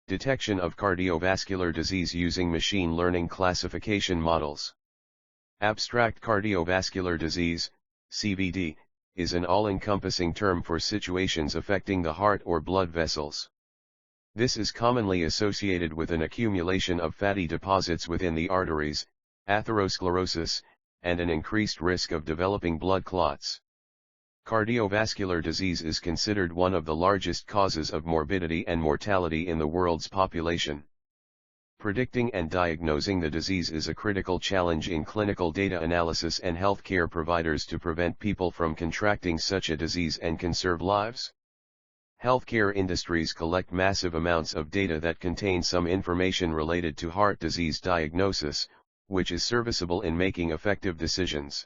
Detection of cardiovascular disease using machine learning classification models. Abstract cardiovascular disease, CVD, is an all-encompassing term for situations affecting the heart or blood vessels. This is commonly associated with an accumulation of fatty deposits within the arteries, atherosclerosis, and an increased risk of developing blood clots. Cardiovascular disease is considered one of the largest causes of morbidity and mortality in the world's population. Predicting and diagnosing the disease is a critical challenge in clinical data analysis and healthcare providers to prevent people from contracting such a disease and conserve lives. Healthcare industries collect massive amounts of data that contain some information related to heart disease diagnosis, which is serviceable in making effective decisions.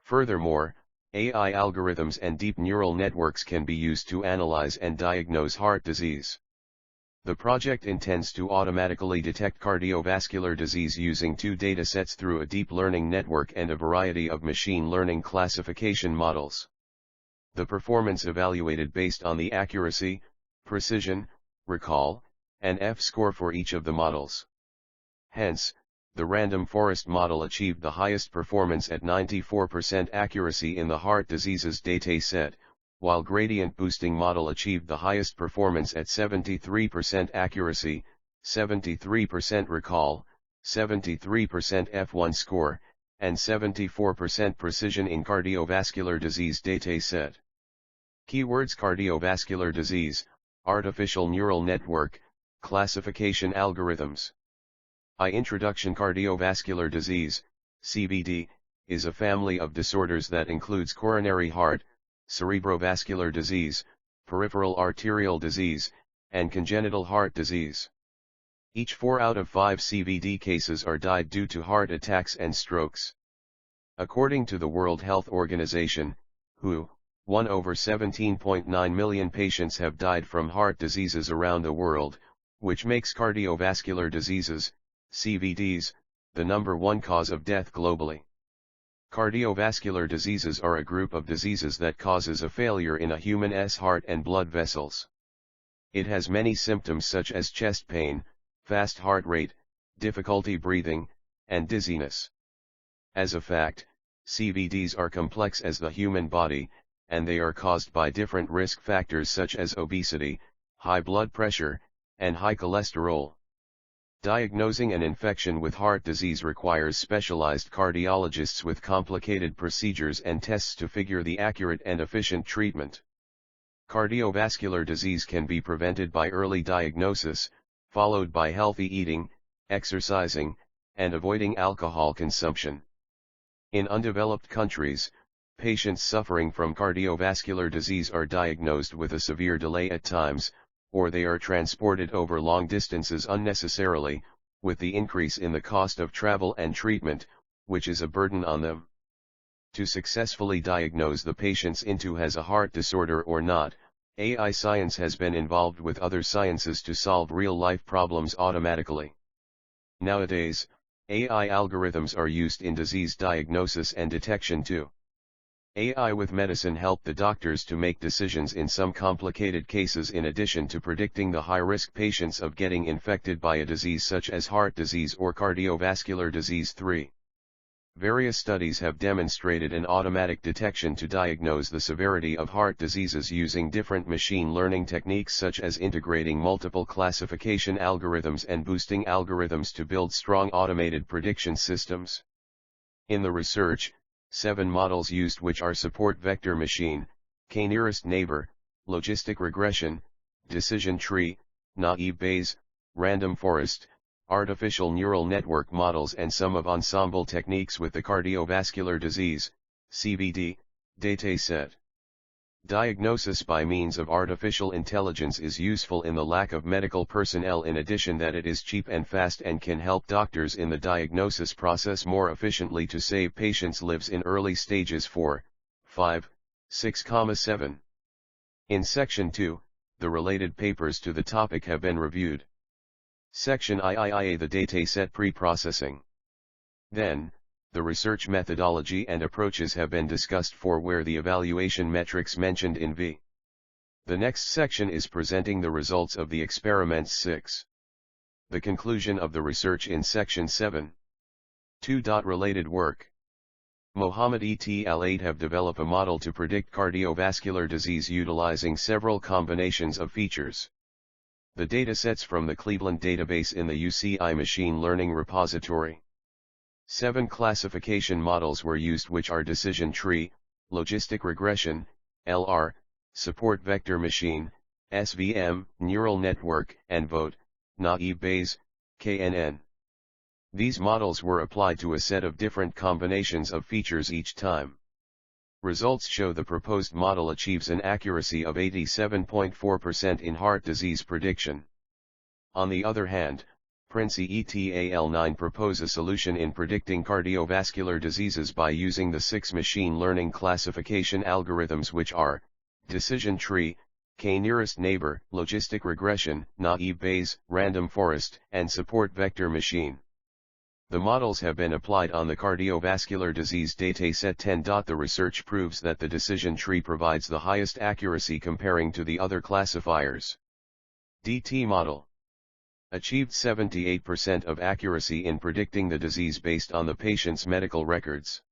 Furthermore, AI algorithms and deep neural networks can be used to analyze and diagnose heart disease. The project intends to automatically detect cardiovascular disease using 2 datasets through a deep learning network and a variety of machine learning classification models. The performance evaluated based on the accuracy, precision, recall, and F-score for each of the models. Hence, the random forest model achieved the highest performance at 94% accuracy in the heart diseases dataset, while gradient boosting model achieved the highest performance at 73% accuracy, 73% recall, 73% F1 score, and 74% precision in cardiovascular disease dataset. Keywords: cardiovascular disease, artificial neural network, classification algorithms. Introduction. Cardiovascular disease, CVD, is a family of disorders that includes coronary heart, cerebrovascular disease, peripheral arterial disease, and congenital heart disease. Each 4 out of 5 CVD cases are died due to heart attacks and strokes. According to the World Health Organization, WHO, 1 over 17.9 million patients have died from heart diseases around the world, which makes cardiovascular diseases, CVDs, the #1 cause of death globally. Cardiovascular diseases are a group of diseases that causes a failure in a human's heart and blood vessels. It has many symptoms such as chest pain, fast heart rate, difficulty breathing, and dizziness. As a fact, CVDs are complex as the human body, and they are caused by different risk factors such as obesity, high blood pressure, and high cholesterol. Diagnosing an infection with heart disease requires specialized cardiologists with complicated procedures and tests to figure the accurate and efficient treatment. Cardiovascular disease can be prevented by early diagnosis, followed by healthy eating, exercising, and avoiding alcohol consumption. In undeveloped countries, patients suffering from cardiovascular disease are diagnosed with a severe delay at times, or they are transported over long distances unnecessarily, with the increase in the cost of travel and treatment, which is a burden on them. To successfully diagnose the patients into has a heart disorder or not, AI science has been involved with other sciences to solve real-life problems automatically. Nowadays, AI algorithms are used in disease diagnosis and detection too. AI with medicine help the doctors to make decisions in some complicated cases in addition to predicting the high-risk patients of getting infected by a disease such as heart disease or cardiovascular disease. 3. Various studies have demonstrated an automatic detection to diagnose the severity of heart diseases using different machine learning techniques such as integrating multiple classification algorithms and boosting algorithms to build strong automated prediction systems. In the research, 7 models used which are support vector machine, k-nearest neighbor, logistic regression, decision tree, naive Bayes, random forest, artificial neural network models and some of ensemble techniques with the cardiovascular disease, CVD, dataset. Diagnosis by means of artificial intelligence is useful in the lack of medical personnel, in addition that it is cheap and fast and can help doctors in the diagnosis process more efficiently to save patients' lives in early stages 4, 5, 6, 7. In Section 2, the related papers to the topic have been reviewed. Section III, the dataset pre-processing. Then, the research methodology and approaches have been discussed for where the evaluation metrics mentioned in v. The next section is presenting the results of the experiments 6. The conclusion of the research in section 7. 2. Related work. Mohammed et al. 8 have developed a model to predict cardiovascular disease utilizing several combinations of features. The datasets from the Cleveland database in the UCI machine learning repository. 7 classification models were used, which are decision tree, logistic regression, LR, support vector machine, SVM, neural network, and vote, naive Bayes, KNN. These models were applied to a set of different combinations of features each time. Results show the proposed model achieves an accuracy of 87.4% in heart disease prediction. On the other hand, Prince et al. 9 propose a solution in predicting cardiovascular diseases by using the 6 machine learning classification algorithms, which are decision tree, k-nearest neighbor, logistic regression, naive Bayes, random forest, and support vector machine. The models have been applied on the cardiovascular disease dataset 10. The research proves that the decision tree provides the highest accuracy comparing to the other classifiers. DT model achieved 78% of accuracy in predicting the disease based on the patient's medical records.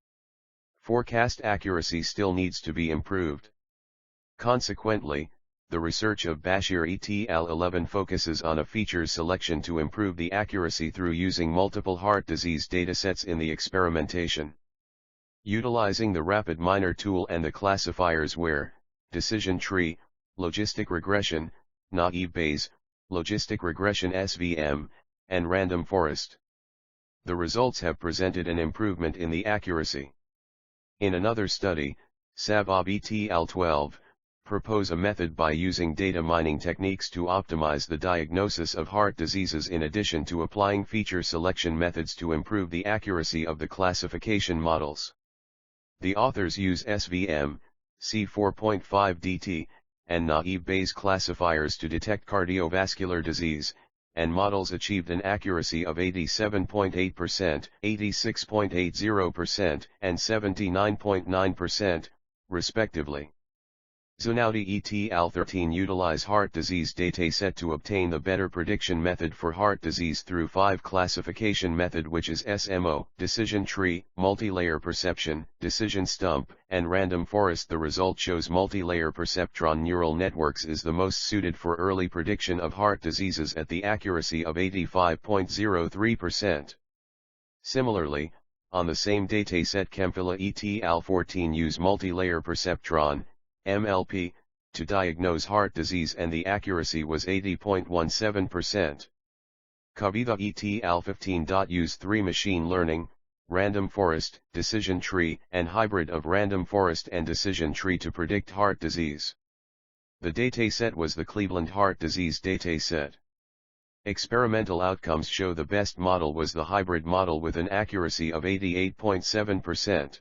Forecast accuracy still needs to be improved. Consequently, the research of Bashir et al. 11 focuses on a features selection to improve the accuracy through using multiple heart disease datasets in the experimentation. Utilizing the rapid miner tool and the classifiers where, decision tree, logistic regression, naive Bayes, logistic regression SVM, and random forest. The results have presented an improvement in the accuracy. In another study, Savab et al. 12, propose a method by using data mining techniques to optimize the diagnosis of heart diseases in addition to applying feature selection methods to improve the accuracy of the classification models. The authors use SVM, C4.5 DT, and naive Bayes classifiers to detect cardiovascular disease, and models achieved an accuracy of 87.8%, 86.80%, and 79.9%, respectively. Zunaudi et al. 13 utilize heart disease dataset to obtain the better prediction method for heart disease through 5 classification method, which is SMO, decision tree, multi-layer perception, decision stump, and random forest. The result shows multi-layer perceptron neural networks is the most suited for early prediction of heart diseases at the accuracy of 85.03%. Similarly, on the same dataset Kempfila et al. 14 use multi-layer perceptron, MLP, to diagnose heart disease, and the accuracy was 80.17%. Kavitha et al. 15. Use 3 machine learning, random forest, decision tree, and hybrid of random forest and decision tree to predict heart disease. The dataset was the Cleveland Heart Disease Dataset. Experimental outcomes show the best model was the hybrid model with an accuracy of 88.7%.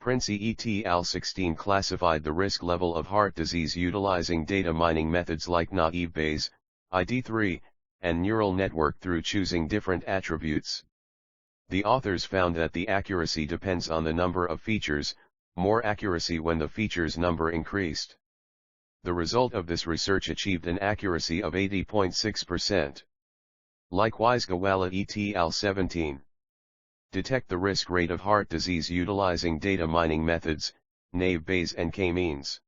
Prince et al. 16 classified the risk level of heart disease utilizing data mining methods like naive Bayes, ID3, and neural network through choosing different attributes. The authors found that the accuracy depends on the number of features, more accuracy when the features number increased. The result of this research achieved an accuracy of 80.6%. Likewise, Gawala et al. 17. Detect the risk rate of heart disease utilizing data mining methods, naive Bayes and k-means.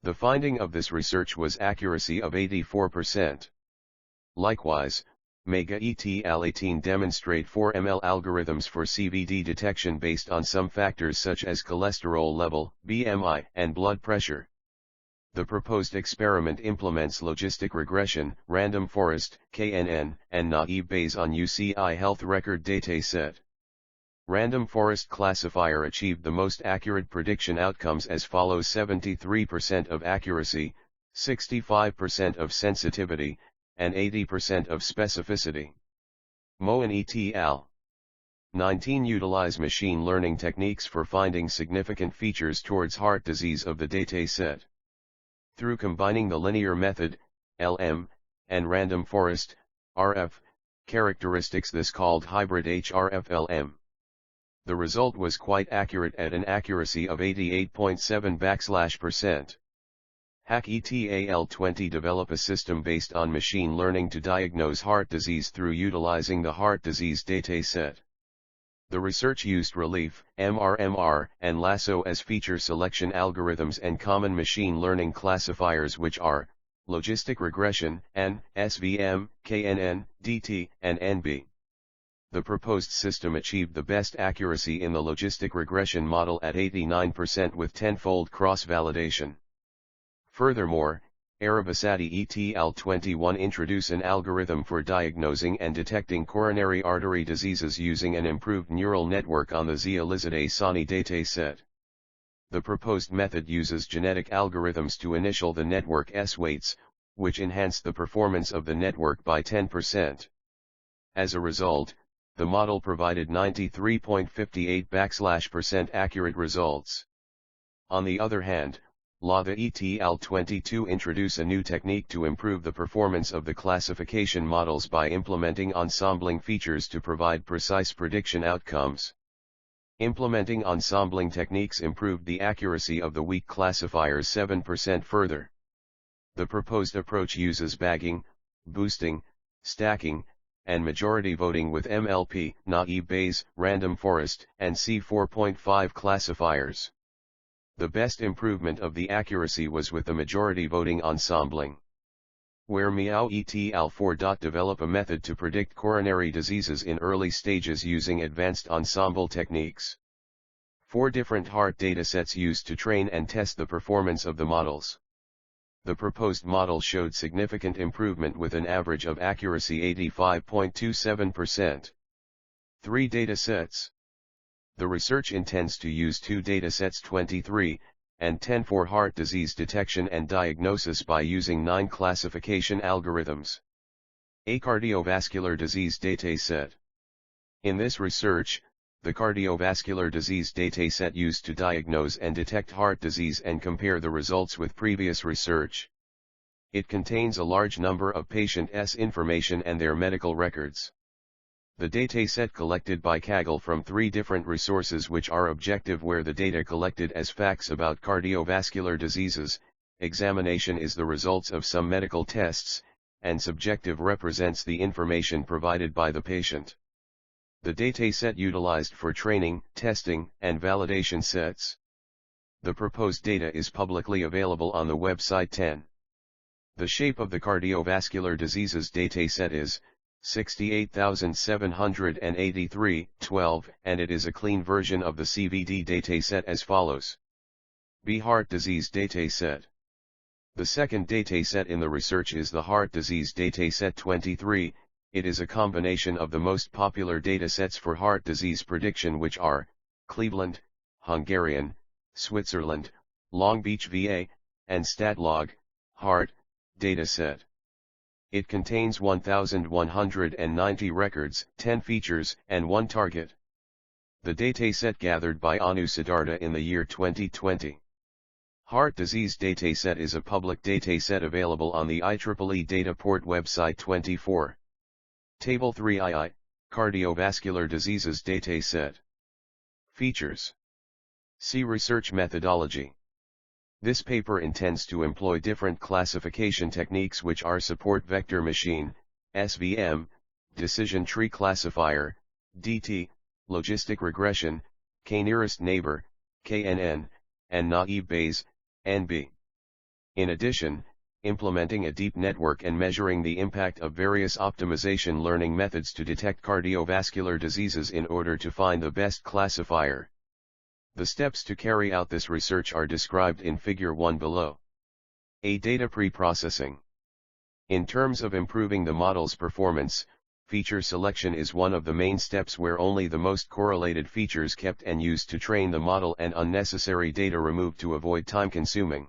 The finding of this research was accuracy of 84%. Likewise, Mega et al. 18 demonstrate 4ML algorithms for CVD detection based on some factors such as cholesterol level, BMI, and blood pressure. The proposed experiment implements logistic regression, random forest, KNN, and naive Bayes on UCI health record dataset. Random forest classifier achieved the most accurate prediction outcomes as follows: 73% of accuracy, 65% of sensitivity, and 80% of specificity. Moen et al. 19 utilize machine learning techniques for finding significant features towards heart disease of the dataset. Through combining the linear method, LM, and random forest, RF, characteristics, this called hybrid HRF-LM. The result was quite accurate at an accuracy of 88.7%. HACETAL20 develop a system based on machine learning to diagnose heart disease through utilizing the heart disease dataset. The research used relief, MRMR, and lasso as feature selection algorithms and common machine learning classifiers which are, Logistic Regression, N, SVM, KNN, DT, and NB. The proposed system achieved the best accuracy in the logistic regression model at 89% with 10-fold cross-validation. Furthermore, Arabasadi et al. 21 introduce an algorithm for diagnosing and detecting coronary artery diseases using an improved neural network on the Zia-Lizide-Sani dataset. The proposed method uses genetic algorithms to initial the network's weights, which enhance the performance of the network by 10%. As a result, the model provided 93.58% accurate results. On the other hand, Lada et al. 22 introduce a new technique to improve the performance of the classification models by implementing ensembling features to provide precise prediction outcomes. Implementing ensembling techniques improved the accuracy of the weak classifiers 7% further. The proposed approach uses bagging, boosting, stacking, and majority voting with MLP, naive Bayes, random forest, and C4.5 classifiers. The best improvement of the accuracy was with the majority voting ensembling. Where Miao et al. 4. Develop a method to predict coronary diseases in early stages using advanced ensemble techniques. 4 different heart datasets used to train and test the performance of the models. The proposed model showed significant improvement with an average of accuracy 85.27%. 3 datasets. The research intends to use 2 datasets 23 and 10 for heart disease detection and diagnosis by using 9 classification algorithms. A cardiovascular disease dataset. In this research, the cardiovascular disease dataset used to diagnose and detect heart disease and compare the results with previous research. It contains a large number of patients' information and their medical records. The dataset collected by Kaggle from 3 different resources which are objective where the data collected as facts about cardiovascular diseases, examination is the results of some medical tests, and subjective represents the information provided by the patient. The dataset utilized for training, testing, and validation sets. The proposed data is publicly available on the website 10. The shape of the cardiovascular diseases dataset is 68,783, 12, and it is a clean version of the CVD dataset as follows. B. Heart disease dataset. The second dataset in the research is the heart disease dataset 23. It is a combination of the most popular datasets for heart disease prediction which are, Cleveland, Hungarian, Switzerland, Long Beach VA, and StatLog, Heart, dataset. It contains 1,190 records, 10 features, and 1 target. The dataset gathered by Anu Siddhartha in the year 2020. Heart disease dataset is a public dataset available on the IEEE Dataport website 24. Table 3II, Cardiovascular Diseases Dataset. Features. See Research Methodology. This paper intends to employ different classification techniques which are support vector machine, SVM, decision tree classifier, DT, logistic regression, k-nearest neighbor, KNN, and naive Bayes, NB. In addition, implementing a deep network and measuring the impact of various optimization learning methods to detect cardiovascular diseases in order to find the best classifier. The steps to carry out this research are described in Figure 1 below. A. Data pre-processing. In terms of improving the model's performance, feature selection is one of the main steps where only the most correlated features kept and used to train the model and unnecessary data removed to avoid time consuming.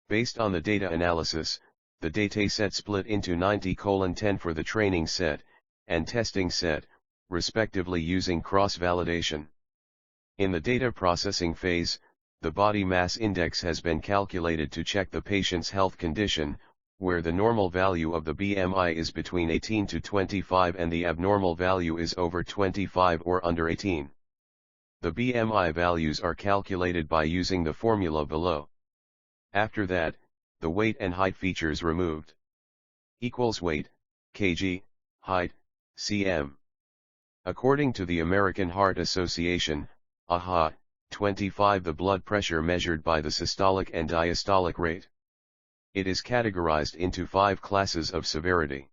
Based on the data analysis, the dataset split into 90:10 for the training set, and testing set, respectively using cross-validation. In the data processing phase, the body mass index has been calculated to check the patient's health condition, where the normal value of the BMI is between 18 to 25 and the abnormal value is over 25 or under 18. The BMI values are calculated by using the formula below. After that, the weight and height features removed. Equals weight, kg, height, cm. According to the American Heart Association, AHA, 25 the blood pressure measured by the systolic and diastolic rate. It is categorized into 5 classes of severity.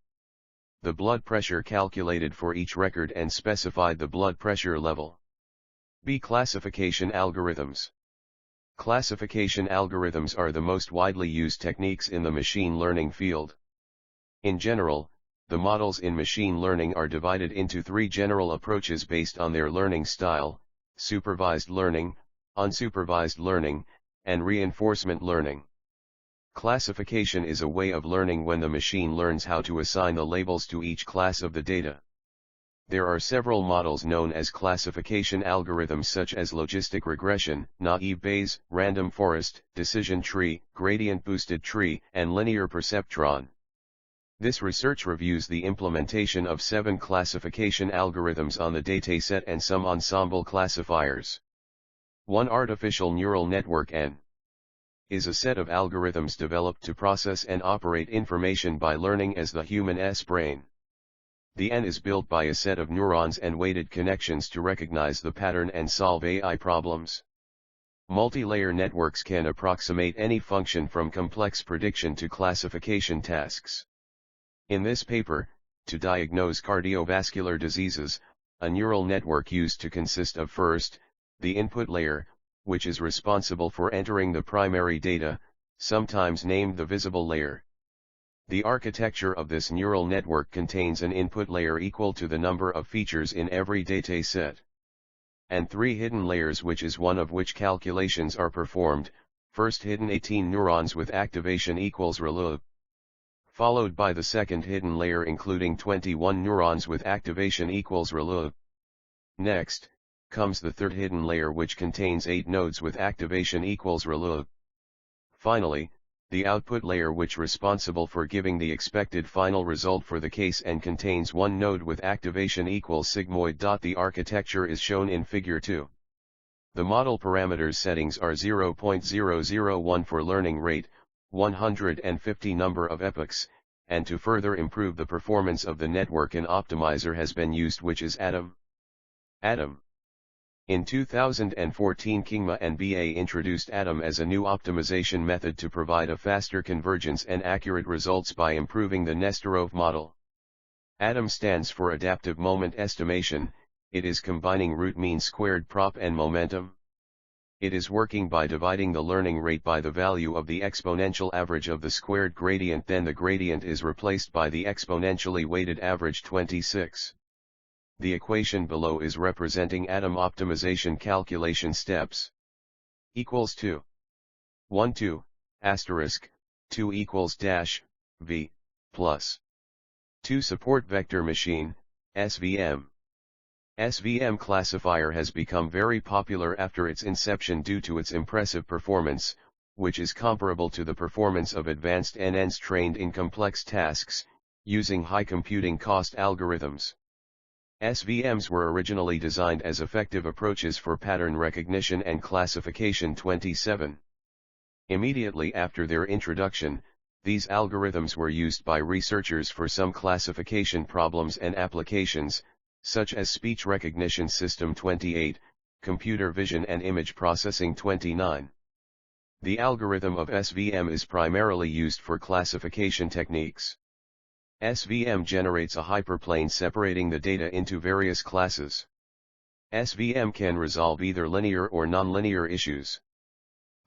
The blood pressure calculated for each record and specified the blood pressure level. B. Classification algorithms. Classification algorithms are the most widely used techniques in the machine learning field. In general, the models in machine learning are divided into 3 general approaches based on their learning style: supervised learning, unsupervised learning, and reinforcement learning. Classification is a way of learning when the machine learns how to assign the labels to each class of the data. There are several models known as classification algorithms such as logistic regression, naive Bayes, random forest, decision tree, gradient boosted tree, and linear perceptron. This research reviews the implementation of 7 classification algorithms on the dataset and some ensemble classifiers. 1. Artificial neural network N is a set of algorithms developed to process and operate information by learning as the human's brain. The N is built by a set of neurons and weighted connections to recognize the pattern and solve AI problems. Multi-layer networks can approximate any function from complex prediction to classification tasks. In this paper, to diagnose cardiovascular diseases, a neural network used to consist of first, the input layer, which is responsible for entering the primary data, sometimes named the visible layer. The architecture of this neural network contains an input layer equal to the number of features in every dataset, and 3 hidden layers, which is one of which calculations are performed. First hidden 18 neurons with activation equals ReLU, followed by the second hidden layer including 21 neurons with activation equals ReLU. Next comes the third hidden layer, which contains 8 nodes with activation equals ReLU. Finally, the output layer, which responsible for giving the expected final result for the case and contains 1 node with activation equals sigmoid. The architecture is shown in figure 2. The model parameters settings are 0.001 for learning rate, 150 number of epochs, and to further improve the performance of the network an optimizer has been used, which is ATOM. In 2014 Kingma and BA introduced ATOM as a new optimization method to provide a faster convergence and accurate results by improving the Nesterov model. ATOM stands for Adaptive Moment Estimation. It is combining root mean squared prop and momentum. It is working by dividing the learning rate by the value of the exponential average of the squared gradient, then the gradient is replaced by the exponentially weighted average 26. The equation below is representing ATOM optimization calculation steps. Equals 2. 1 2, asterisk, 2 equals dash, v, plus. 2 Support Vector Machine, SVM. SVM classifier has become very popular after its inception due to its impressive performance, which is comparable to the performance of advanced NNs trained in complex tasks, using high computing cost algorithms. SVMs were originally designed as effective approaches for pattern recognition and classification 27. Immediately after their introduction, these algorithms were used by researchers for some classification problems and applications, such as speech recognition system 28, computer vision and image processing 29. The algorithm of SVM is primarily used for classification techniques. SVM generates a hyperplane separating the data into various classes. SVM can resolve either linear or nonlinear issues.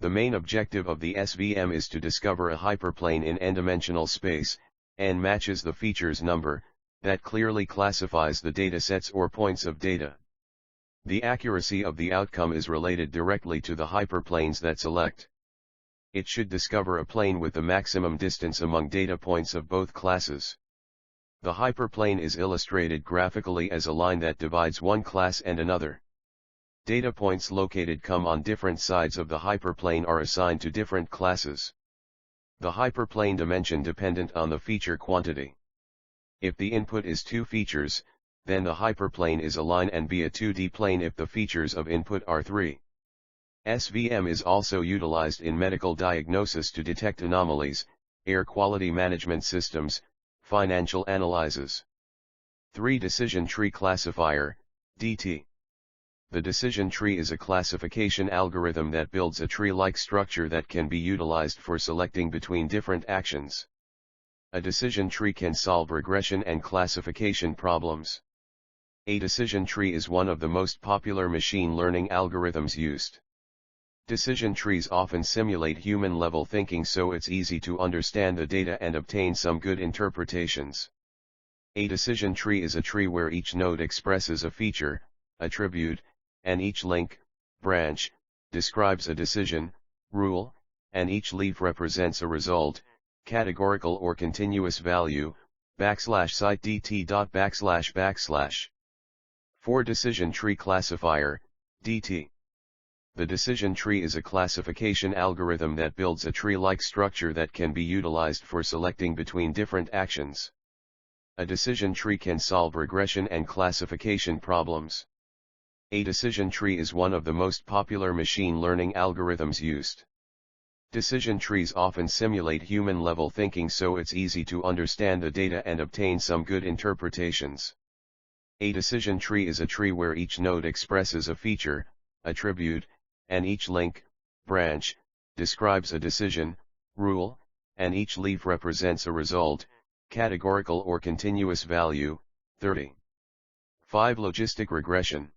The main objective of the SVM is to discover a hyperplane in n-dimensional space, n matches the features number, that clearly classifies the datasets or points of data. The accuracy of the outcome is related directly to the hyperplanes that select. It should discover a plane with the maximum distance among data points of both classes. The hyperplane is illustrated graphically as a line that divides one class and another. Data points located on different sides of the hyperplane are assigned to different classes. The hyperplane dimension dependent on the feature quantity. If the input is 2 features, then the hyperplane is a line and be a 2D plane if the features of input are 3. SVM is also utilized in medical diagnosis to detect anomalies, air quality management systems, financial analyses. 3. Decision Tree Classifier, DT. The decision tree is a classification algorithm that builds a tree-like structure that can be utilized for selecting between different actions. A decision tree can solve regression and classification problems. A decision tree is one of the most popular machine learning algorithms used. Decision trees often simulate human-level thinking, so it's easy to understand the data and obtain some good interpretations. A decision tree is a tree where each node expresses a feature, attribute, and each link, branch, describes a decision, rule, and each leaf represents a result, categorical or continuous value, \cite dt. \\. 4. Decision Tree Classifier, DT. The decision tree is a classification algorithm that builds a tree-like structure that can be utilized for selecting between different actions. A decision tree can solve regression and classification problems. A decision tree is one of the most popular machine learning algorithms used. Decision trees often simulate human-level thinking, so it's easy to understand the data and obtain some good interpretations. A decision tree is a tree where each node expresses a feature, attribute, and each link, branch, describes a decision, rule, and each leaf represents a result, categorical or continuous value. 30. 5. Logistic Regression.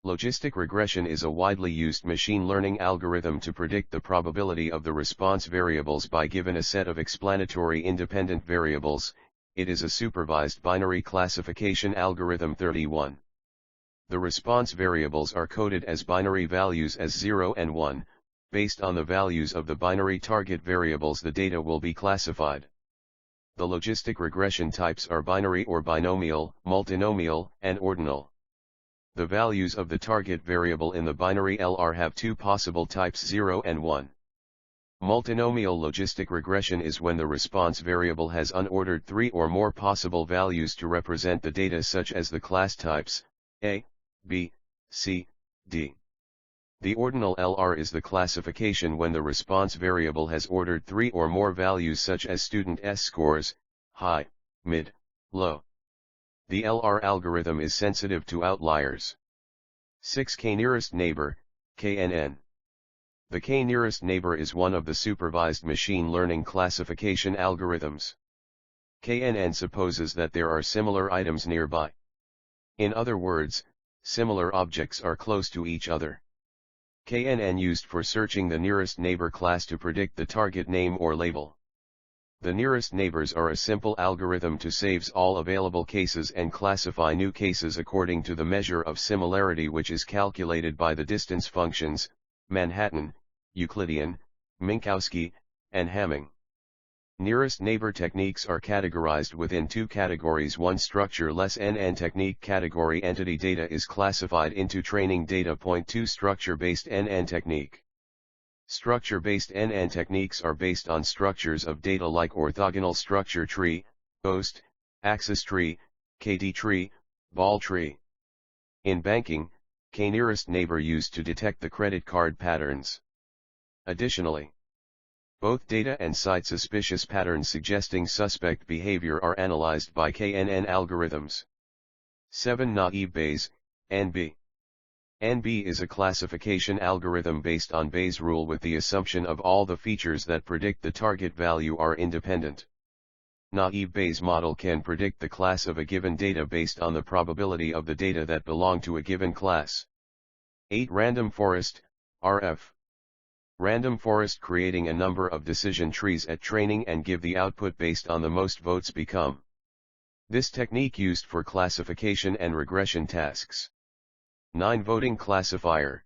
Logistic regression is a widely used machine learning algorithm to predict the probability of the response variables by given a set of explanatory independent variables. It is a supervised binary classification algorithm. 31. The response variables are coded as binary values as 0 and 1, based on the values of the binary target variables the data will be classified. The logistic regression types are binary or binomial, multinomial, and ordinal. The values of the target variable in the binary LR have two possible types, 0 and 1. Multinomial logistic regression is when the response variable has unordered 3 or more possible values to represent the data, such as the class types A, B, C, D. The ordinal LR is the classification when the response variable has ordered 3 or more values, such as student S scores, high, mid, low. The LR algorithm is sensitive to outliers. 6. K-nearest neighbor, KNN. The K-nearest neighbor is one of the supervised machine learning classification algorithms. KNN supposes that there are similar items nearby. In other words, similar objects are close to each other. KNN used for searching the nearest neighbor class to predict the target name or label. The nearest neighbors are a simple algorithm to saves all available cases and classify new cases according to the measure of similarity, which is calculated by the distance functions, Manhattan, Euclidean, Minkowski, and Hamming. Nearest neighbor techniques are categorized within two categories. 1. Structure-less NN technique. Category entity data is classified into training data. 2. Structure-based NN technique. Structure-based NN techniques are based on structures of data like orthogonal structure tree, host, axis tree, KD tree, ball tree. In banking, K-nearest neighbor used to detect the credit card patterns. Additionally, both data and site suspicious patterns suggesting suspect behavior are analyzed by KNN algorithms. 7. Naive Bayes, NB. NB is a classification algorithm based on Bayes' rule with the assumption of all the features that predict the target value are independent. Naive Bayes model can predict the class of a given data based on the probability of the data that belong to a given class. 8. Random Forest, RF. Random forest, creating a number of decision trees at training and give the output based on the most votes become. This technique used for classification and regression tasks. 9. Voting Classifier.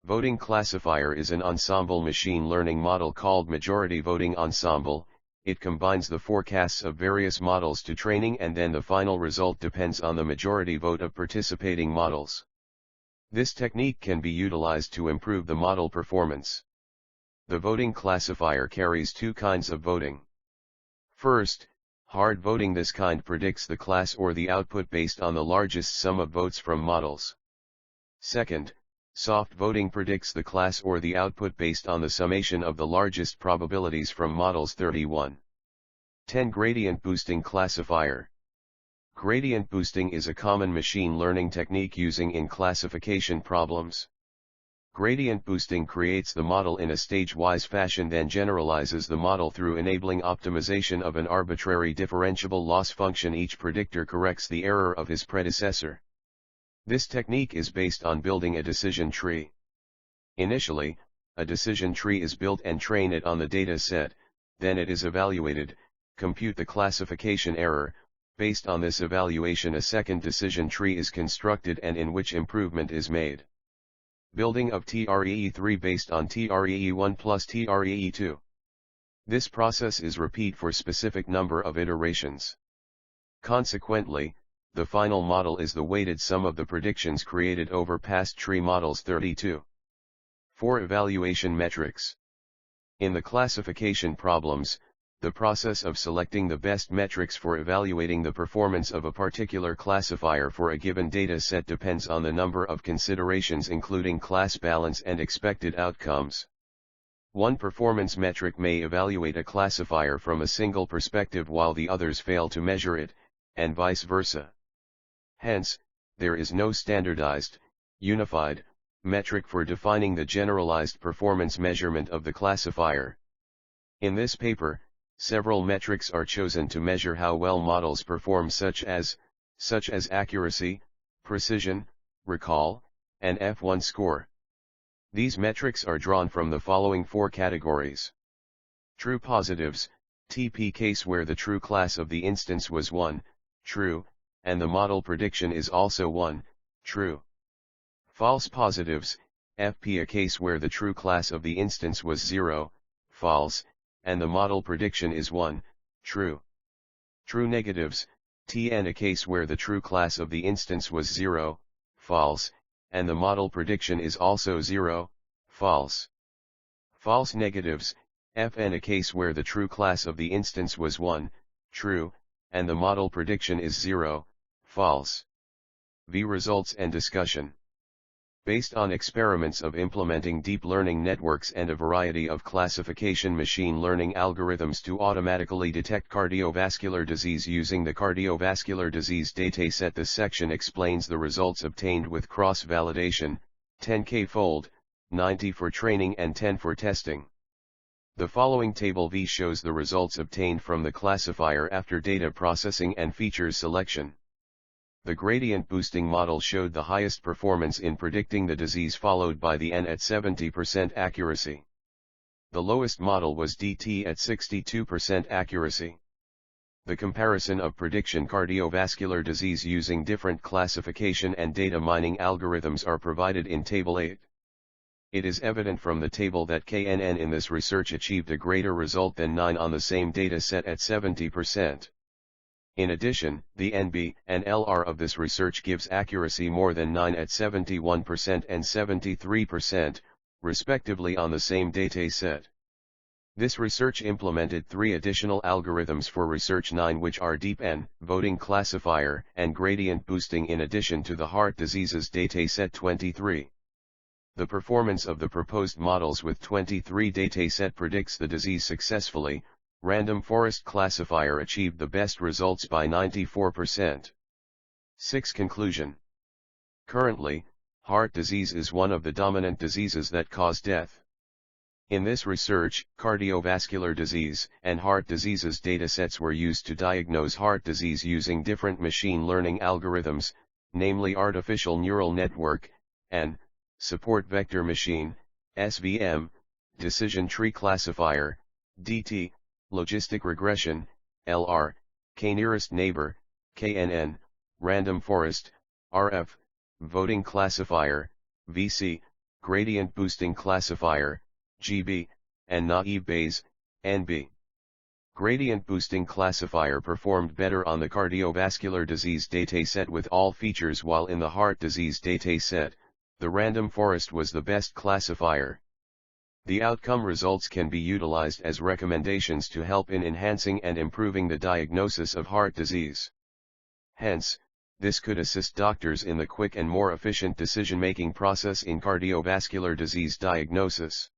Voting Classifier is an ensemble machine learning model called Majority Voting Ensemble. It combines the forecasts of various models to training, and then the final result depends on the majority vote of participating models. This technique can be utilized to improve the model performance. The voting classifier carries two kinds of voting. First, hard voting. This kind predicts the class or the output based on the largest sum of votes from models. Second, Soft voting predicts the class or the output based on the summation of the largest probabilities from models 31. 10. Gradient boosting classifier. Gradient boosting is a common machine learning technique using in classification problems. Gradient boosting creates the model in a stage-wise fashion, then generalizes the model through enabling optimization of an arbitrary differentiable loss function. Each predictor corrects the error of his predecessor. This technique is based on building a decision tree. Initially, a decision tree is built and train it on the data set, then it is evaluated, compute the classification error. Based on this evaluation, a second decision tree is constructed and in which improvement is made. Building of TREE3 based on TREE1 plus TREE2. This process is repeat for specific number of iterations. Consequently, the final model is the weighted sum of the predictions created over past tree models 32. 4. Evaluation metrics. In the classification problems, the process of selecting the best metrics for evaluating the performance of a particular classifier for a given data set depends on the number of considerations including class balance and expected outcomes. One performance metric may evaluate a classifier from a single perspective while the others fail to measure it, and vice versa. Hence, there is no standardized, unified, metric for defining the generalized performance measurement of the classifier. In this paper, several metrics are chosen to measure how well models perform, such as accuracy, precision, recall, and F1 score. These metrics are drawn from the following four categories. True positives, TP case where the true class of the instance was 1, true, and the model prediction is also 1, true. False positives, FP a case where the true class of the instance was 0, false, and the model prediction is 1, true. True negatives, TN a case where the true class of the instance was 0, false, and the model prediction is also 0, false. False negatives, FN a case where the true class of the instance was 1, true, and the model prediction is 0, false. V. Results and discussion. Based on experiments of implementing deep learning networks and a variety of classification machine learning algorithms to automatically detect cardiovascular disease using the Cardiovascular Disease Dataset, this section explains the results obtained with cross-validation, 10K-fold, 90 for training and 10 for testing. The following table V shows the results obtained from the classifier after data processing and features selection. The gradient boosting model showed the highest performance in predicting the disease, followed by the N at 70% accuracy. The lowest model was DT at 62% accuracy. The comparison of prediction cardiovascular disease using different classification and data mining algorithms are provided in Table 8. It is evident from the table that KNN in this research achieved a greater result than 9 on the same data set at 70%. In addition, the NB and LR of this research gives accuracy more than 9 at 71% and 73%, respectively on the same data set. This research implemented 3 additional algorithms for research 9, which are DeepN, Voting Classifier, and Gradient Boosting, in addition to the Heart Diseases Dataset 23. The performance of the proposed models with 23 dataset predicts the disease successfully. Random forest classifier achieved the best results by 94%. 6. Conclusion. Currently, heart disease is one of the dominant diseases that cause death. In this research, cardiovascular disease and heart diseases datasets were used to diagnose heart disease using different machine learning algorithms, namely artificial neural network, and support vector machine, SVM, decision tree classifier, DT, logistic regression, LR, k-nearest neighbor, KNN, random forest, RF, voting classifier, VC, gradient boosting classifier, GB, and naive Bayes, NB. Gradient boosting classifier performed better on the cardiovascular disease dataset with all features, while in the heart disease dataset, the random forest was the best classifier. The outcome results can be utilized as recommendations to help in enhancing and improving the diagnosis of heart disease. Hence, This could assist doctors in the quick and more efficient decision-making process in cardiovascular disease diagnosis.